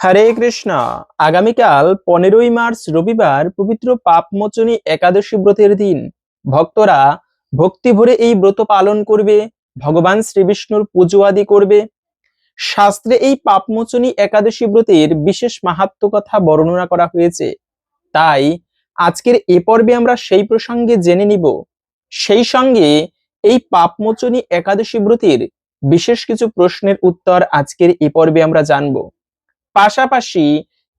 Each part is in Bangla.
হরে কৃষ্ণ। আগামীকাল 15ই মার্চ রবিবার পবিত্র পাপমোচনী একাদশী ব্রতের দিন। ভক্তরা ভক্তি ভরে এই ব্রত পালন করবে, ভগবান শ্রীবিষ্ণুর পুজো আদি করবে। শাস্ত্রে এই পাপমোচনী একাদশী ব্রতের বিশেষ মাহাত্ম্য কথা বর্ণনা করা হয়েছে। তাই আজকের এ পর্বে আমরা সেই প্রসঙ্গে জেনে নিব। সেই সঙ্গে এই পাপমোচনী একাদশী ব্রতের বিশেষ কিছু প্রশ্নের উত্তর আজকের এ পর্বে আমরা জানবো। পাশাপাশি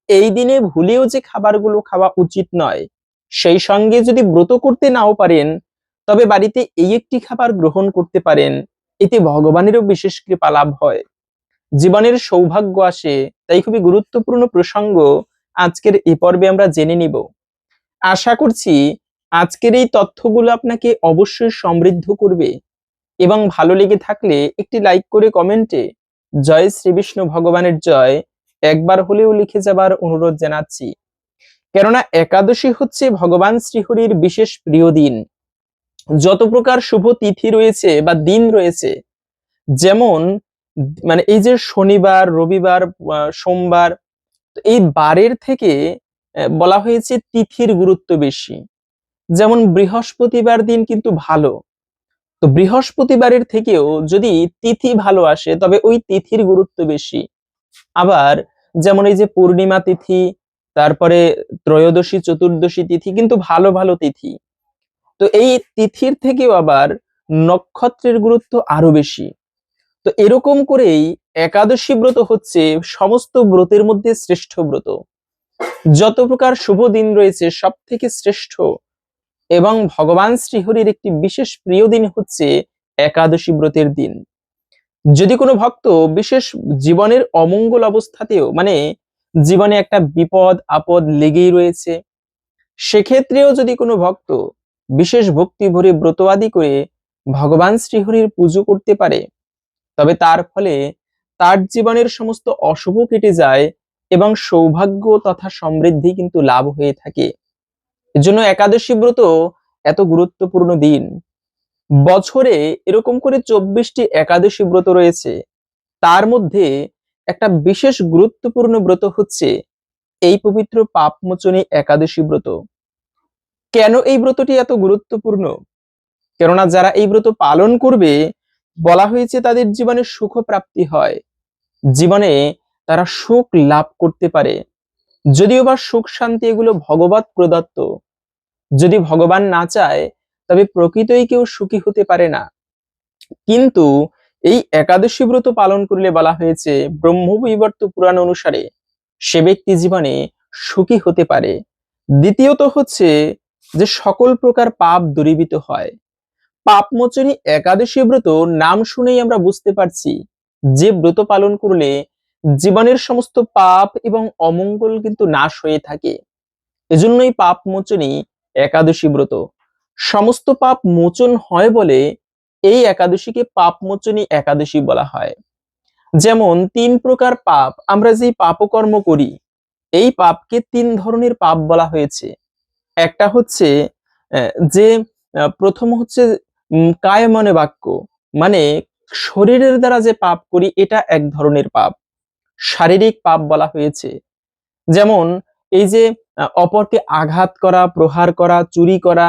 এই দিনে ভুলেও যে খাবারগুলো খাওয়া উচিত নয়, সেই সঙ্গে যদি ব্রত করতে নাও পারেন তবে বাড়িতে এই একটি খাবার গ্রহণ করতে পারেন, এতে ভগবানেরও বিশেষ কৃপা লাভ হয়, জীবনের সৌভাগ্য আসে। তাই খুবই গুরুত্বপূর্ণ প্রসঙ্গ আজকের এই পর্বে আমরা জেনে নিব। আশা করছি আজকের এই তথ্যগুলো আপনাকে অবশ্যই সমৃদ্ধ করবে এবং ভালো লেগে থাকলে একটি লাইক করে কমেন্টে জয় শ্রীবিষ্ণু ভগবানের জয় একবার হলেও লিখে যাবার অনুরোধ জানাচ্ছি। কেননা একাদশী হচ্ছে ভগবান শ্রীহরির বিশেষ প্রিয় দিন। যত প্রকার শুভ তিথি রয়েছে বা দিন রয়েছে, যেমন এই যে শনিবার, রবিবার, সোমবার, এই বারের থেকে বলা হয়েছে তিথির গুরুত্ব বেশি। যেমন বৃহস্পতিবার দিন কিন্তু ভালো, তো বৃহস্পতিবারের থেকেও যদি তিথি ভালো আসে তবে ওই তিথির গুরুত্ব বেশি। আবার যেমন এই যে পূর্ণিমা তিথি, তারপরে ত্রয়োদশী, চতুর্দশী তিথি কিন্তু ভালো ভালো তিথি। তো এই তিথির থেকেও আবার নক্ষত্রের গুরুত্ব আরো বেশি। তো এরকম করেই একাদশী ব্রত হচ্ছে সমস্ত ব্রতের মধ্যে শ্রেষ্ঠ ব্রত। যত প্রকার শুভ দিন রয়েছে সব থেকে শ্রেষ্ঠ এবং ভগবান শ্রীহরির একটি বিশেষ প্রিয় দিন হচ্ছে একাদশী ব্রতের দিন। যদি কোনো ভক্ত বিশেষ জীবনের অমঙ্গল অবস্থাতেও, জীবনে একটা বিপদ আপদ লেগেই রয়েছে, সেক্ষেত্রেও যদি কোনো ভক্ত বিশেষ ভক্তি ভরে ব্রত আদি করে ভগবান শ্রীহরির পুজো করতে পারে, তবে তার ফলে তার জীবনের সমস্ত অশুভ কেটে যায় এবং সৌভাগ্য তথা সমৃদ্ধি কিন্তু লাভ হয়ে থাকে। এজন্য একাদশী ব্রত এত গুরুত্বপূর্ণ দিন। বছরে এরকম করে 24টি একাদশী ব্রত রয়েছে। তার মধ্যে একটা বিশেষ গুরুত্বপূর্ণ ব্রত হচ্ছে এই পবিত্র পাপমোচনী একাদশী ব্রত। কেন এই ব্রতটি এত গুরুত্বপূর্ণ? কেননা যারা এই ব্রত পালন করবে, বলা হয়েছে তাদের জীবনে সুখ প্রাপ্তি হয়, জীবনে তারা সুখ লাভ করতে পারে। যদিও বা সুখ শান্তি এগুলো ভগবত প্রদত্ত, যদি ভগবান না চায় তবে প্রকৃতই কেউ সুখী হতে পারে না। কিন্তু এই একাদশী ব্রত পালন করলে বলা হয়েছে ব্রহ্মবৈবর্ত পুরাণ অনুসারে সে ব্যক্তি জীবনে সুখী হতে পারে। দ্বিতীয়ত হচ্ছে যে সকল প্রকার পাপ দূরীভূত হয়। পাপমোচনী একাদশী ব্রত নাম শুনেই আমরা বুঝতে পারছি যে ব্রত পালন করলে জীবনের সমস্ত পাপ এবং অমঙ্গল কিন্তু নাশ হয়ে থাকে। এজন্যই পাপমোচনী একাদশী ব্রত। সমস্ত পাপ মোচন হয় বলে এই একাদশীকে পাপমোচনী একাদশী বলা হয়। যেমন 3 প্রকার পাপ, আমরা যে পাপকর্ম করি এই পাপকে 3 ধরনের পাপ বলা হয়েছে। একটা হচ্ছে যে প্রথম হচ্ছে কায় মনে বাক্য, মানে শরীরের দ্বারা যে পাপ করি এটা এক ধরনের পাপ, শারীরিক পাপ বলা হয়েছে। যেমন এই যে অপরকে আঘাত করা, প্রহার করা, চুরি করা,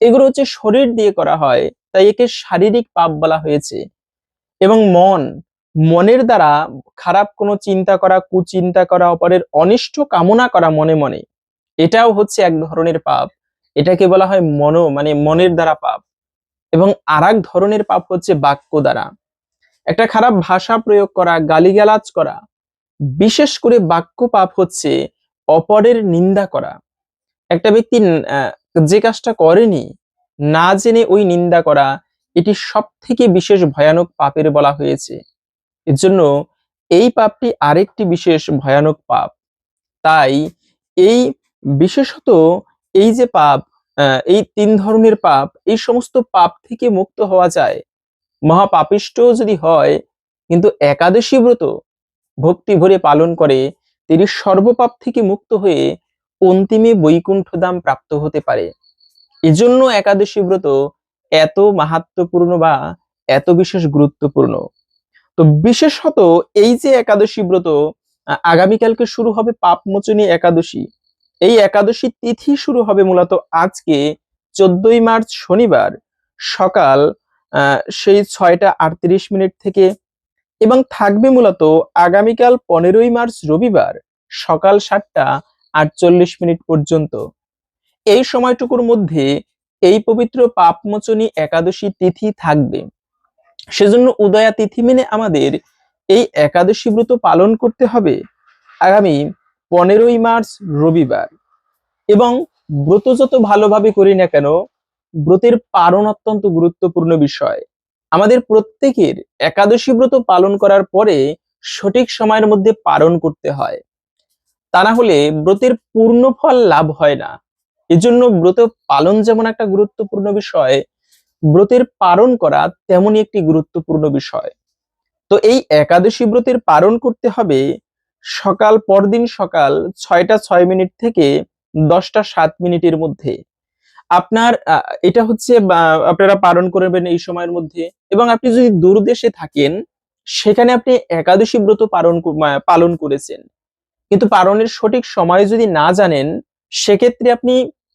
এগুলো হচ্ছে শরীর দিয়ে করা হয়, তাই একে শারীরিক পাপ বলা হয়েছে। এবং মনের দ্বারা খারাপ কোনো চিন্তা করা, কুচিন্তা করা, অপরের অনিষ্ট কামনা করা মনে মনে, এটাও হচ্ছে এক ধরনের পাপ। এটাকে বলা হয় মনের দ্বারা পাপ। এবং আরেক ধরনের পাপ হচ্ছে বাক্য দ্বারা, একটা খারাপ ভাষা প্রয়োগ করা, গালিগালাজ করা। বিশেষ করে বাক্য পাপ হচ্ছে অপরের নিন্দা করা। একটা ব্যক্তি যে কাজটা করেনি না জেনে ওই নিন্দা করা, এটি সব থেকে বিশেষ ভয়ানক পাপের বলা হয়েছে। এর জন্য এই পাপটি আরেকটি বিশেষ ভয়ানক পাপ। তাই এই বিশেষত এই যে পাপ, এই 3 ধরনের পাপ, এই সমস্ত পাপ থেকে মুক্ত হওয়া যায়। মহাপাপিষ্ট যদি হয় কিন্তু একাদশী ব্রত ভক্তি ভরে পালন করে, তিনি সর্বপাপ থেকে মুক্ত হয়ে অন্তিমে বৈকুণ্ঠ ধাম প্রাপ্ত হতে পারে। এজন্য একাদশী ব্রত এত মাহাত্ম্যপূর্ণ বা এত বিশেষ গুরুত্বপূর্ণ। তো বিশেষত এই যে একাদশী ব্রত, আগামীকালকে শুরু হবে পাপমোচনী একাদশী। এই একাদশী তিথি শুরু হবে মূলত আজকে 14ই মার্চ শনিবার সকাল সেই 6টা 38 মিনিট থেকে, এবং থাকবে মূলত আগামীকাল 15ই মার্চ রবিবার সকাল 7টা 48 মিনিট পর্যন্ত। এই সময়টুকুর মধ্যে এই পবিত্র পাপমোচনী একাদশী তিথি থাকবে। সেজন্য উদয়া তিথি মেনে আমাদের এই একাদশী ব্রত পালন করতে হবে আগামী 15ই মার্চ রবিবার। এবং ব্রত যত ভালোভাবে করি না কেন, ব্রতের পালন অত্যন্ত গুরুত্বপূর্ণ বিষয়। আমাদের প্রত্যেকের একাদশী ব্রত পালন করার পরে সঠিক সময়ের মধ্যে পালন করতে হয়, তা না হলে ব্রতের পূর্ণ ফল লাভ হয় না। এজন্য ব্রত পালন যেমন একটা গুরুত্বপূর্ণ বিষয়, ব্রতের পালন করা তেমনই একটি গুরুত্বপূর্ণ বিষয়। তো এই একাদশী ব্রতের পালন করতে হবে পরদিন সকাল 6টা 6 মিনিট থেকে 10টা 7 মিনিটের মধ্যে। আপনার এটা হচ্ছে আপনারা পালন করবেন এই সময়ের মধ্যে। এবং আপনি যদি দূরদেশে থাকেন, সেখানে আপনি একাদশী ব্রত পালন করেছেন, কিন্তু পালনের সঠিক সময় যদি না জানেন, সেক্ষেত্রে আপনি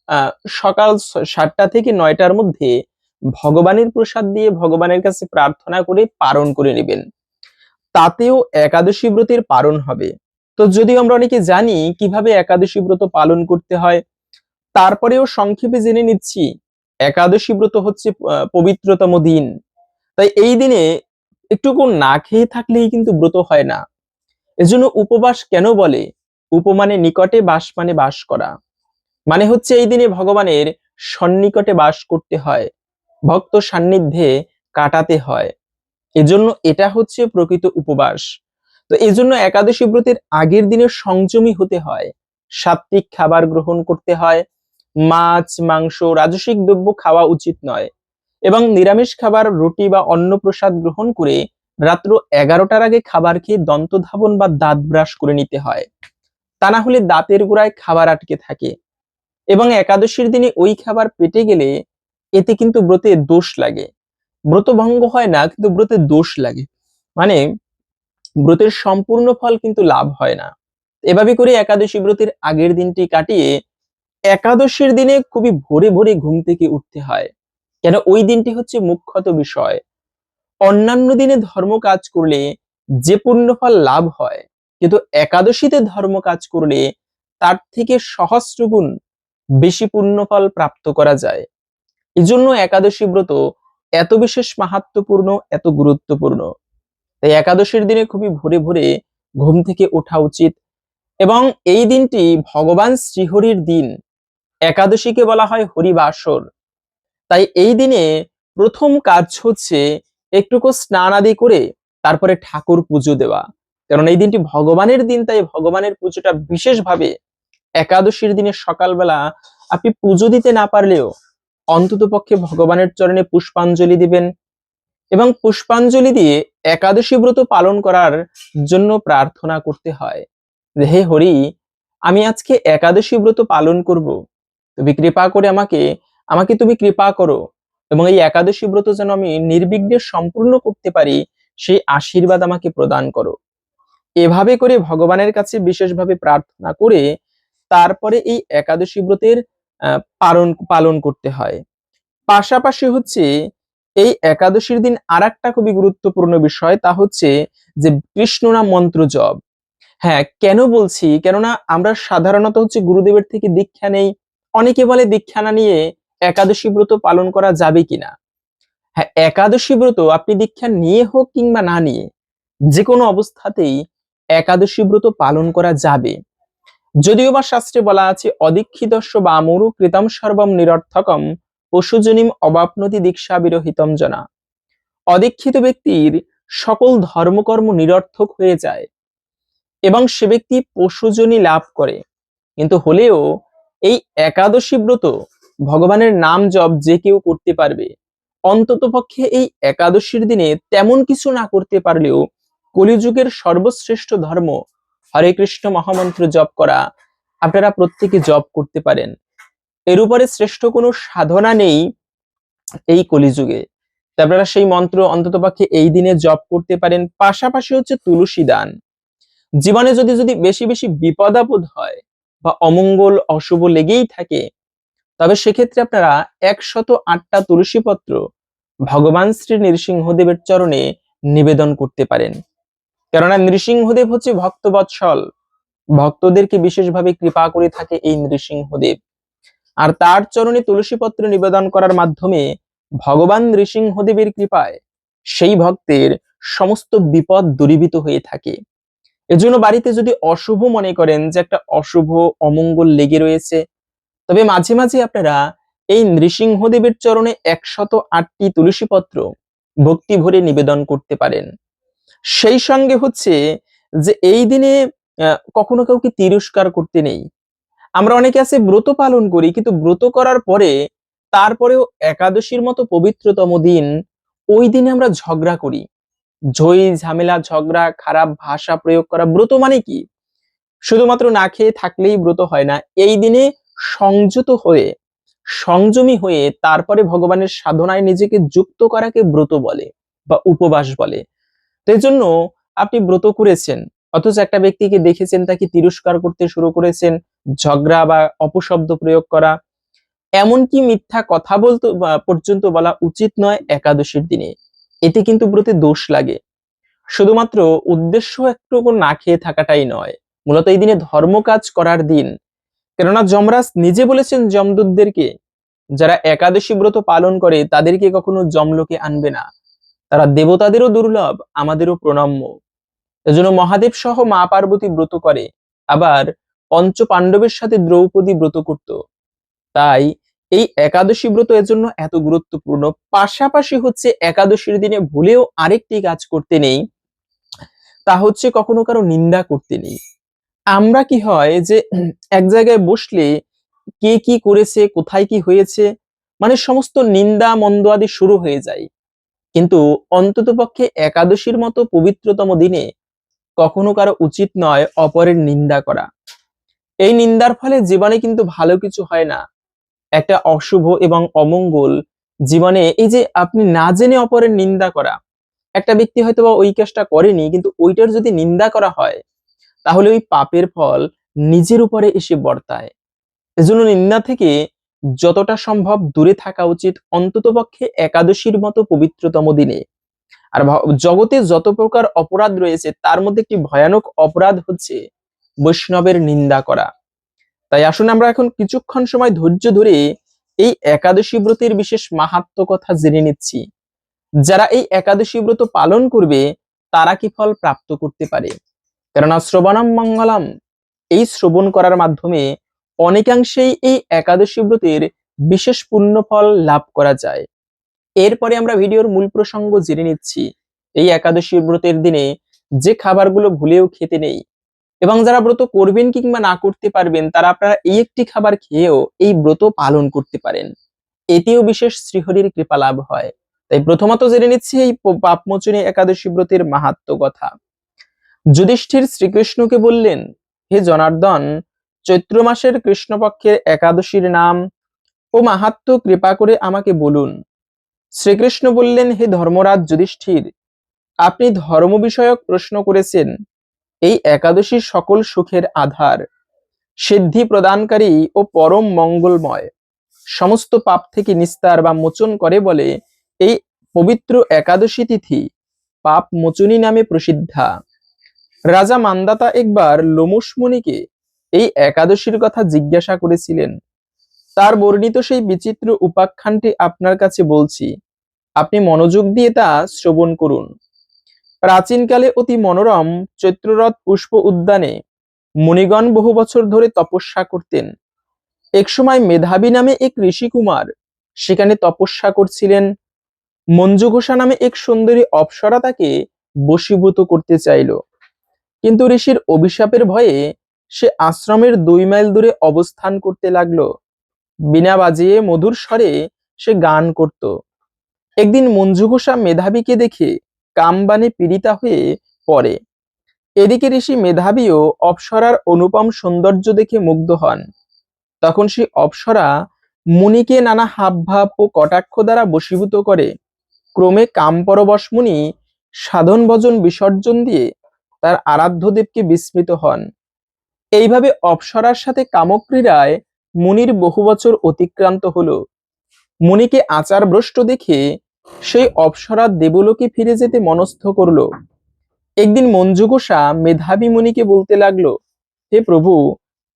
আহ সকাল 7টা থেকে 9টার মধ্যে ভগবানের প্রসাদ দিয়ে ভগবানের কাছে প্রার্থনা করে পালন করে নেবেন, তাতেও একাদশী ব্রতের পালন হবে। তো যদিও আমরা অনেকে জানি কিভাবে একাদশী ব্রত পালন করতে হয়, তারপরেও সংক্ষেপে জেনে নিচ্ছি। একাদশী ব্রত হচ্ছে পবিত্রতম দিন। তাই এই দিনে একটুকু না খেয়ে থাকলেই কিন্তু ব্রত হয় না। এজন্য উপবাস কেন বলে? উপ মানে নিকটে, বাস মানে বাস করা, মানে হচ্ছে এই দিনে ভগবানের সন্নিকটে বাস করতে হয়, ভক্ত সান্নিধ্যে কাটাতে হয়। এজন্য এটা হচ্ছে প্রকৃত উপবাস। তো এই জন্য একাদশী ব্রতের আগের দিনে সংযমী হতে হয়, সাত্বিক খাবার গ্রহণ করতে হয়, মাছ মাংস রাজসিক দ্রব্য খাওয়া উচিত নয়, এবং নিরামিষ খাবার রুটি বা অন্ন প্রসাদ গ্রহণ করে রাত্র 11টার আগে খাবার খেয়ে দন্ত ধাবন বা দাঁত ব্রাশ করে নিতে হয়, তা না হলে দাঁতের গোড়ায় খাবার আটকে থাকে। এবং একাদশীর দিনে ওই খাবার পেটে গেলে এতে কিন্তু ব্রতে দোষ লাগে। ব্রত ভঙ্গ হয় না, কিন্তু ব্রতে দোষ লাগে, মানে ব্রতের সম্পূর্ণ ফল কিন্তু লাভ হয় না। এভাবে করে একাদশী ব্রতের আগের দিনটি কাটিয়ে একাদশীর দিনে খুবই ভোরে ভোরে ঘুম থেকে উঠতে হয়, কেন ওই দিনটি হচ্ছে মুখ্যত বিষয়। অন্যান্য দিনে ধর্ম কাজ করলে যে পুণ্যফল লাভ হয়, কিন্তু একাদশীতে ধর্ম কাজ করলে তার থেকে সহস্র গুণ বেশি পুণ্যফল প্রাপ্ত করা যায়। এই জন্য একাদশী ব্রত এত বিশেষ মাহাত্ম্যপূর্ণ, এত গুরুত্বপূর্ণ। তাই একাদশীর দিনে খুবই ভোরে ভোরে ঘুম থেকে ওঠা উচিত। এবং এই দিনটি ভগবান শ্রীহরির দিন। একাদশীকে বলা হয় হরিবাসর। তাই এই দিনে প্রথম কাজ হচ্ছে একটুকু স্নান আদি করে তারপরে ঠাকুর পুজো দেওয়া, কারণ এই দিনটি ভগবানের দিন। তাই ভগবানের পুজোটা বিশেষভাবে একাদশীর দিনে সকালবেলা আপনি পুজো দিতে না পারলেও অন্তত পক্ষে ভগবানের চরণে পুষ্পাঞ্জলি দিবেন, এবং পুষ্পাঞ্জলি দিয়ে একাদশী ব্রত পালন করার জন্য প্রার্থনা করতে হয়, হে হরি, আমি আজকে একাদশী ব্রত পালন করব, তুমি কৃপা করে আমাকে আমাকে তুমি কৃপা করো, এবং এই একাদশী ব্রত যেন আমি নির্বিঘ্নে সম্পূর্ণ করতে পারি, সেই আশীর্বাদ আমাকে প্রদান করো। এভাবে করে ভগবানের কাছে বিশেষভাবে প্রার্থনা করে তারপরে এই একাদশী ব্রতের পালন করতে হয়। পাশাপাশি হচ্ছে এই একাদশীর দিন আরেকটা খুবই গুরুত্বপূর্ণ বিষয়, তা হচ্ছে যে কৃষ্ণ নাম মন্ত্র জপ। হ্যাঁ, কেন বলছি? কেননা আমরা সাধারণত হচ্ছে গুরুদেবের থেকে দীক্ষা নেই। অনেকে বলে দীক্ষা না নিয়ে একাদশী ব্রত পালন করা যাবে কিনা। হ্যাঁ, একাদশী ব্রত আপনি দীক্ষা নিয়ে হোক কিংবা না নিয়ে, যে কোনো অবস্থাতেই একাদশী ব্রত পালন করা যাবে। যদিও বা শাস্ত্রে বলা আছে, অদীক্ষিতস্য বা মরু কৃতম সর্বম নিরর্থকম পশুজনিম অবাপ্নতি দীক্ষা বিরহিতম জনা। অদীক্ষিত ব্যক্তির সকল ধর্মকর্ম নিরর্থক হয়ে যায় এবং সে ব্যক্তি পশুজনি লাভ করে। কিন্তু হলেও এই একাদশী ব্রত ভগবানের নাম জপ যে কেউ করতে পারবে। অন্তত পক্ষে এই একাদশীর দিনে তেমন কিছু না করতে পারলেও কলিযুগের সর্বশ্রেষ্ঠ ধর্ম হরে কৃষ্ণ মহামন্ত্র জপ করা আপনারা প্রত্যেকে জপ করতে পারেন। এর উপরে শ্রেষ্ঠ কোনো সাধনা নেই এই কলিযুগে। আপনারা সেই মন্ত্র অন্ততপক্ষে এই দিনে জপ করতে পারেন। পাশাপাশি হচ্ছে তুলসী দান। জীবনে যদি যদি বেশি বেশি বিপদ আপদ হয় বা অমঙ্গল অশুভ লেগেই থাকে, তবে সেক্ষেত্রে আপনারা 108টা তুলসী পত্র ভগবান শ্রী নৃসিংহদেবের চরণে নিবেদন করতে পারেন। কেননা নৃসিংহদেব হচ্ছে ভক্তবৎসল, ভক্তদেরকে বিশেষভাবে কৃপা করে থাকে এই নৃসিংহদেব। আর তার চরণে তুলসী পত্র নিবেদন করার মাধ্যমে ভগবান নৃসিংহদেবের কৃপায় সেই ভক্তের সমস্ত বিপদ দূরীভূত হয়ে থাকে। এজন্য বাড়িতে যদি অশুভ মনে করেন যে একটা অশুভ অমঙ্গল লেগে রয়েছে, তবে মাঝে মাঝে আপনারা এই নৃসিংহদেবের চরণে 108টি তুলসী পত্র ভক্তি ভরে নিবেদন করতে পারেন। সেই সঙ্গে হচ্ছে যে এই দিনে কখনো কাউকে তিরস্কার করতে নেই। আমরা অনেকে আছে ব্রত পালন করি, কিন্তু ব্রত করার পরে তারপরেও একাদশীর মতো পবিত্রতম দিন, ওই দিনে আমরা ঝগড়া করি। ঝই ঝামেলা, ঝগড়া, খারাপ ভাষা প্রয়োগ করা। ব্রত মানে কি? শুধুমাত্র না খেয়ে থাকলেই ব্রত হয় না। এই দিনে সংযত হয়ে, সংযমী হয়ে তারপরে ভগবানের সাধনায় নিজেকে যুক্ত করাকে ব্রত বলে বা উপবাস বলে। তো এই জন্য আপনি ব্রত করেছেন, অথচ একটা ব্যক্তিকে দেখেছেন তাকে তিরস্কার করতে শুরু করেছেন, ঝগড়া বা অপশব্দ প্রয়োগ করা, এমনকি মিথ্যা কথা বলতে পর্যন্ত বলা উচিত নয় একাদশীর দিনে। এতে কিন্তু ব্রতে দোষ লাগে। শুধুমাত্র উদ্দেশ্য একটু না খেয়ে থাকাটাই নয়, মূলত এই দিনে ধর্ম কাজ করার দিন। কেননা যমরাজ নিজে বলেছেন যমদূতদেরকে, যারা একাদশী ব্রত পালন করে তাদেরকে কখনো যমলোকে আনবে না। তারা দেবতাদেরও দুর্লভ, আমাদেরও প্রণম্য। এজন্য মহাদেব সহ মা পার্বতী ব্রত করে, আবার পঞ্চ পাণ্ডবের সাথে দ্রৌপদী ব্রত করত। তাই এই একাদশী ব্রত এর জন্য এত গুরুত্বপূর্ণ। পাশাপাশি হচ্ছে একাদশীর দিনে ভুলেও আরেকটি কাজ করতে নেই, তা হচ্ছে কখনো কারো নিন্দা করতে নেই। আমরা কি হয় যে এক জায়গায় বসলে কে কি করেছে, কোথায় কি হয়েছে, মানে সমস্ত নিন্দা মন্দ আদি শুরু হয়ে যায়। কিন্তু অন্ততপক্ষে একাদশীর মতো পবিত্রতম দিনে কখনো কারো উচিত নয় অপরের নিন্দা করা। এই নিন্দার ফলে জীবনে কিন্তু ভালো কিছু হয় না। একটা অশুভ এবং অমঙ্গল জীবনে, এই যে আপনি না জেনে অপরের নিন্দা করা, একটা ব্যক্তি হয়তো বা ওই কাজটা করেনি, কিন্তু ওইটার যদি নিন্দা করা হয়, তাহলে ওই পাপের ফল নিজের উপরে এসে বর্তায়। এজন্য নিন্দা থেকে যতটা সম্ভব দূরে থাকা উচিত, অন্ততপক্ষে একাদশীর মতো পবিত্রতম দিনে। আর জগতে যত প্রকার অপরাধ রয়েছে তার মধ্যে একটি ভয়ানক অপরাধ হচ্ছে বৈষ্ণবের নিন্দা করা। তাই আসুন আমরা এখন কিছুক্ষণ সময় ধৈর্য ধরে এই একাদশী ব্রতের বিশেষ মাহাত্ম্য কথা জেনে নিচ্ছি। যারা এই একাদশী ব্রত পালন করবে তারা কি ফল প্রাপ্ত করতে পারে। কেননা শ্রবণম মঙ্গলম, এই শ্রবণ করার মাধ্যমে অনেকাংশেই এই একাদশী ব্রতের বিশেষ পুণ্য ফল লাভ করা যায়। এরপরে আমরা ভিডিওর মূল প্রসঙ্গ জেনে নিচ্ছি। এই একাদশী ব্রতের দিনে যে খাবারগুলো ভুলেও খেতে নেই, এবং যারা ব্রত করবেন কিংবা না করতে পারবেন, তারা আপনারা এই একটি খাবার খেয়েও এই ব্রত পালন করতে পারেন। এতেও বিশেষ শ্রীহরির কৃপা লাভ হয়। তাই প্রথমত জেনে নিচ্ছি এই পাপমোচনী একাদশী ব্রতের মাহাত্ম্য কথা। যুধিষ্ঠির শ্রীকৃষ্ণকে বললেন, হে জনার্দন, চৈত্র মাসের কৃষ্ণপক্ষের একাদশীর নাম ও মাহাত্ম্য কৃপা করে আমাকে বলুন। শ্রীকৃষ্ণ বললেন, হে ধর্মরাজ যুধিষ্ঠির, আপনি ধর্ম বিষয়ক প্রশ্ন করেছেন। এই একাদশী সকল সুখের আধার, সিদ্ধি প্রদানকারী ও পরম মঙ্গলময়, সমস্ত পাপ থেকে নিস্তার বা মোচন করে বলে এই পবিত্র একাদশী তিথি পাপ মোচনী নামে প্রসিদ্ধা। রাজা মান্দাতা একবার লোমশ মুনিকে এই একাদশীর কথা জিজ্ঞাসা করেছিলেন। তার বর্ণিত সেই বিচিত্র উপাখ্যানটি আপনার কাছে বলছি, আপনি মনোযোগ দিয়ে তা শ্রবণ করুন। প্রাচীনকালে অতি মনোরম চৈত্ররথ পুষ্প উদ্যানে মুনিগণ বহু বছর ধরে তপস্যা করতেন। একসময় মেধাবী নামে এক ঋষিকুমার সেখানে তপস্যা করছিলেন। মঞ্জুঘোষা নামে এক সুন্দরী অপ্সরা তাকে বশীভূত করতে চাইল, কিন্তু ঋষির অভিশাপের ভয়ে সে আশ্রমের 2 মাইল দূরে অবস্থান করতে লাগলো। বীণা বাজিয়ে মধুর স্বরে সে গান করত। একদিন মঞ্জুঘোষা মেধাবীকে দেখে কামবাণে পীড়িতা হয়ে পড়ে। এদিকে ঋষি মেধাবীও অপ্সরার অনুপম সৌন্দর্য দেখে মুগ্ধ হন। তখন সেই অপ্সরা মুনিকে নানা হাবভাব ও কটাক্ষ দ্বারা বশীভূত করে। ক্রমে কামপরবশ মুনি সাধন ভজন বিসর্জন দিয়ে তার আরাধ্য দেবকে বিস্মৃত হন। এইভাবে অপ্সরার সাথে কামক্রীড়ায় মুনির বহু বছর অতিক্রান্ত হলো। মুনিকে আচারভ্রষ্ট দেখে সেই অপ্সরা দেবলোকে ফিরে যেতে মনস্থ করলো। একদিন মঞ্জুঘোষা মেধাবী মুনিকে বলতে লাগলো, হে প্রভু,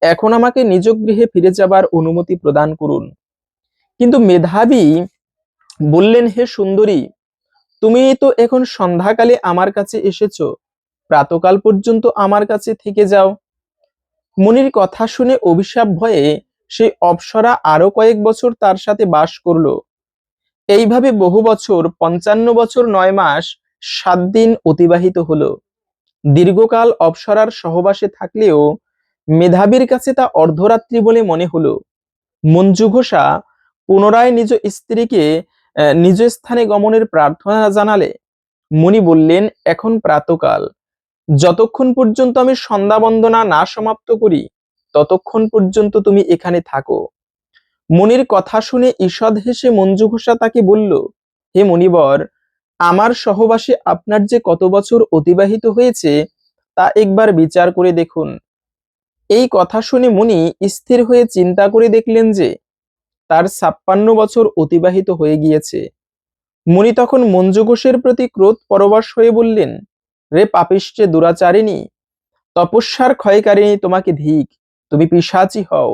এখন আমাকে নিজ গৃহে ফিরে যাবার অনুমতি প্রদান করুন। কিন্তু মেধাবী বললেন, হে সুন্দরী, তুমি তো এখন সন্ধ্যাকালে আমার কাছে এসেছো, প্রাতকাল পর্যন্ত আমার কাছে থেকে যাও। মুনির কথা শুনে অভিশাপ ভয়ে সেই অপ্সরা আরো কয়েক বছর তার সাথে বাস করলো। এইভাবে বহু বছর, 55 বছর 9 মাস 7 দিন অতিবাহিত হলো। দীর্ঘকাল অপ্সরার সহবাসে থাকলেও মেধাবীর কাছে তা অর্ধরাত্রি বলে মনে হলো। মঞ্জুঘোষা পুনরায় নিজ স্ত্রীকে নিজ স্থানে গমনের প্রার্থনা জানালে। মুনি বললেন, এখন প্রাতকাল, যতক্ষণ পর্যন্ত আমি সন্ধ্যা বন্দনা না সমাপ্ত করি ততক্ষণ পর্যন্ত তুমি এখানে থাকো। মুনির কথা শুনে ঈষৎ হেসে মঞ্জুঘোষা তাকে বলল, হে মুনিবর, আমার সহবাসে আপনার যে কত বছর অতিবাহিত হয়েছে তা একবার বিচার করে দেখুন। এই কথা শুনে মুনি স্থির হয়ে চিন্তা করে দেখলেন যে তার 56 বছর অতিবাহিত হয়ে গিয়েছে। মুনি তখন মঞ্জুঘোষের প্রতি ক্রোধ পরবশ হয়ে বললেন, রে পাপিষ্ঠে দুরাচারিণী, তপস্যার ক্ষয়কারিণী, তোমাকে ধিক, তুমি পিশাচী হও।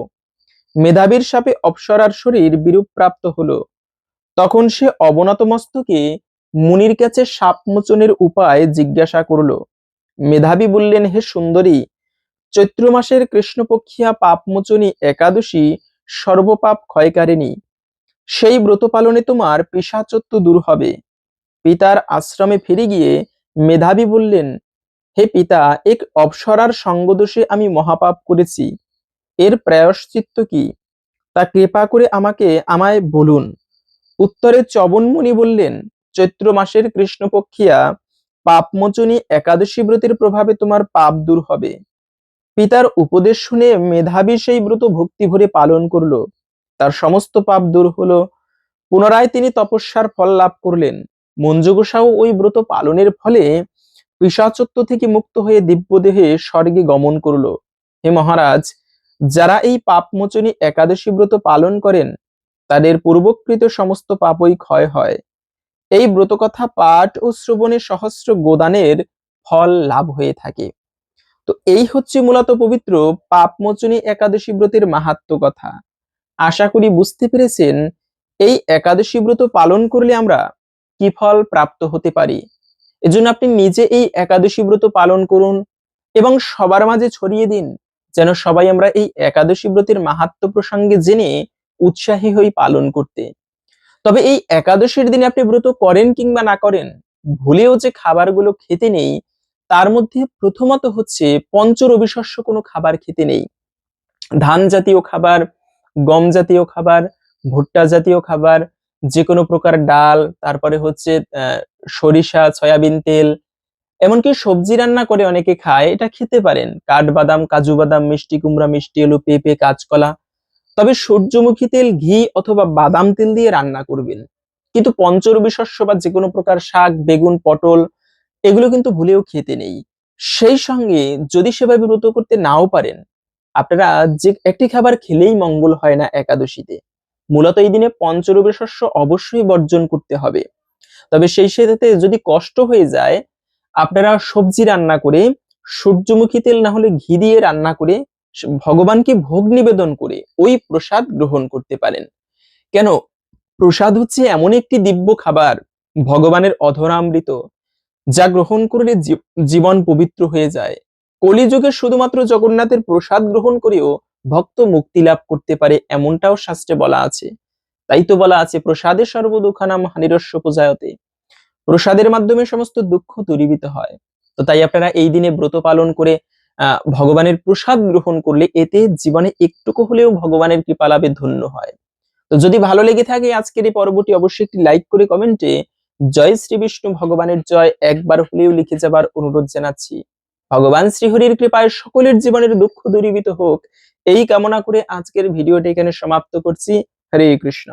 মেধাবীর শাপে অপ্সরার শরীর বিরূপ প্রাপ্ত হলো। তখন সে অবনত মস্তকে মুনির কাছে শাপ মোচনের উপায় জিজ্ঞাসা করলো। মেধাবী বললেন, হে সুন্দরী, চৈত্র মাসের কৃষ্ণপক্ষিয়া পাপমোচনী একাদশী সর্বপাপ ক্ষয়কারিণী। সেই ব্রত পালনে তোমার পিশাচত্ব দূর হবে। পিতার আশ্রমে ফিরে গিয়ে মেধাবী বললেন, হে পিতা, এক অপ্সরার সঙ্গদোষে আমি মহাপাপ করেছি, এর প্রায়শ্চিত্ত কি তা কৃপা করে আমায় বলুন। উত্তরে চবনমুনি বললেন, চৈত্র মাসের কৃষ্ণপক্ষিয়া পাপমোচনী একাদশী ব্রতের প্রভাবে তোমার পাপ দূর হবে। পিতার উপদেশ শুনে মেধাবী সেই ব্রত ভক্তি ভরে পালন করলো। তার সমস্ত পাপ দূর হলো। পুনরায় তিনি তপস্যার ফল লাভ করলেন। মঞ্জুঘোষাও ওই ব্রত পালনের ফলে পিশাচত্ব থেকে মুক্ত হয়ে দিব্যদেহে স্বর্গে গমন করলো। হে মহারাজ, যারা এই পাপমোচনী একাদশী ব্রত পালন করেন তাদের পূর্বকৃত সমস্ত পাপই ক্ষয় হয়। এই ব্রতকথা পাঠ ও শ্রবণে সহস্র গোদানের ফল লাভ হয়ে থাকে। তো এই হচ্ছে মূলত পবিত্র পাপমোচনী একাদশী ব্রতের মাহাত্ম্য কথা। আশা করি বুঝতে পেরেছেন এই একাদশী ব্রত পালন করলে আমরা কি ফল প্রাপ্ত হতে পারি। এজন্য আপনি নিজে এই একাদশী ব্রত পালন করুন এবং সবার মাঝে ছড়িয়ে দিন, যেন সবাই আমরা এই একাদশী ব্রতের মাহাত্ম্য প্রসঙ্গে জেনে উৎসাহী হই পালন করতে। তবে এই একাদশীর দিনে আপনি ব্রত করেন কিংবা না করেন, ভুলেও যে খাবারগুলো খেতে নেই তার মধ্যে প্রথমত হচ্ছে পঞ্চরবি শস্য কোনো খাবার খেতে নেই। ধান জাতীয় খাবার, গম জাতীয় খাবার, ভুট্টা জাতীয় খাবার, যে কোনো প্রকার ডাল, তারপরে হচ্ছে সরিষা, সয়াবিন তেল, এমনকি সবজি রান্না করে অনেকে খায়, এটা খেতে পারেন। কাঠবাদাম, কাজু বাদাম, মিষ্টি কুমড়া, মিষ্টি আলু, পেঁপে, কাঁচকলা। তবে সূর্যমুখী তেল, ঘি অথবা বাদাম তেল দিয়ে রান্না করবেন। কিন্তু পঞ্চরবি শস্য বা যে কোনো প্রকার শাক, বেগুন, পটল, এগুলো কিন্তু ভুলেও খেতে নেই। সেই সঙ্গে যদি সেভাবে ব্রত করতে নাও পারেন, আপনারা যে একটি খাবার খেলেই মঙ্গল হয় না একাদশীতে। মূলত এই দিনে পঞ্চরবি শস্য অবশ্যই বর্জন করতে হবে। তবে সেই সাথে যদি কষ্ট হয়ে যায়, আপনারা সবজি রান্না করে, সূর্যমুখী তেল না হলে ঘি দিয়ে রান্না করে ভগবানকে ভোগ নিবেদন করে ওই প্রসাদ গ্রহণ করতে পারেন। কেন, প্রসাদ হচ্ছে এমন একটি দিব্য খাবার, ভগবানের অধরামৃত, যা গ্রহণ করলে জীবন পবিত্র হয়ে যায়। কলিযুগে শুধুমাত্র জগন্নাথের প্রসাদ গ্রহণ করেও ভক্ত মুক্তি লাভ করতে পারে, এমনটাও শাস্ত্রে বলা আছে। তাই তো বলা আছে, প্রসাদে সর্বদুঃখানাম হানিরস্য পূজায়তে, প্রসাদের মাধ্যমে সমস্ত দুঃখ দূরীভূত হয়। তো তাই আপনারা এই দিনে ব্রত পালন করে ভগবানের প্রসাদ গ্রহণ করলে এতে জীবনে একটুকু হলেও ভগবানের কৃপা লাভে ধন্য হয়। তো যদি ভালো লেগে থাকে আজকের এই পর্বটি, অবশ্যই একটি লাইক করে কমেন্টে জয় শ্রী বিষ্ণু ভগবানের জয় একবার হলেও লিখে যাবার অনুরোধ জানাচ্ছি। ভগবান শ্রীহরির কৃপায় সকলের জীবনের দুঃখ দূরীভূত হোক, এই কামনা করে আজকের ভিডিওটি এখানে সমাপ্ত করছি। হরে কৃষ্ণ।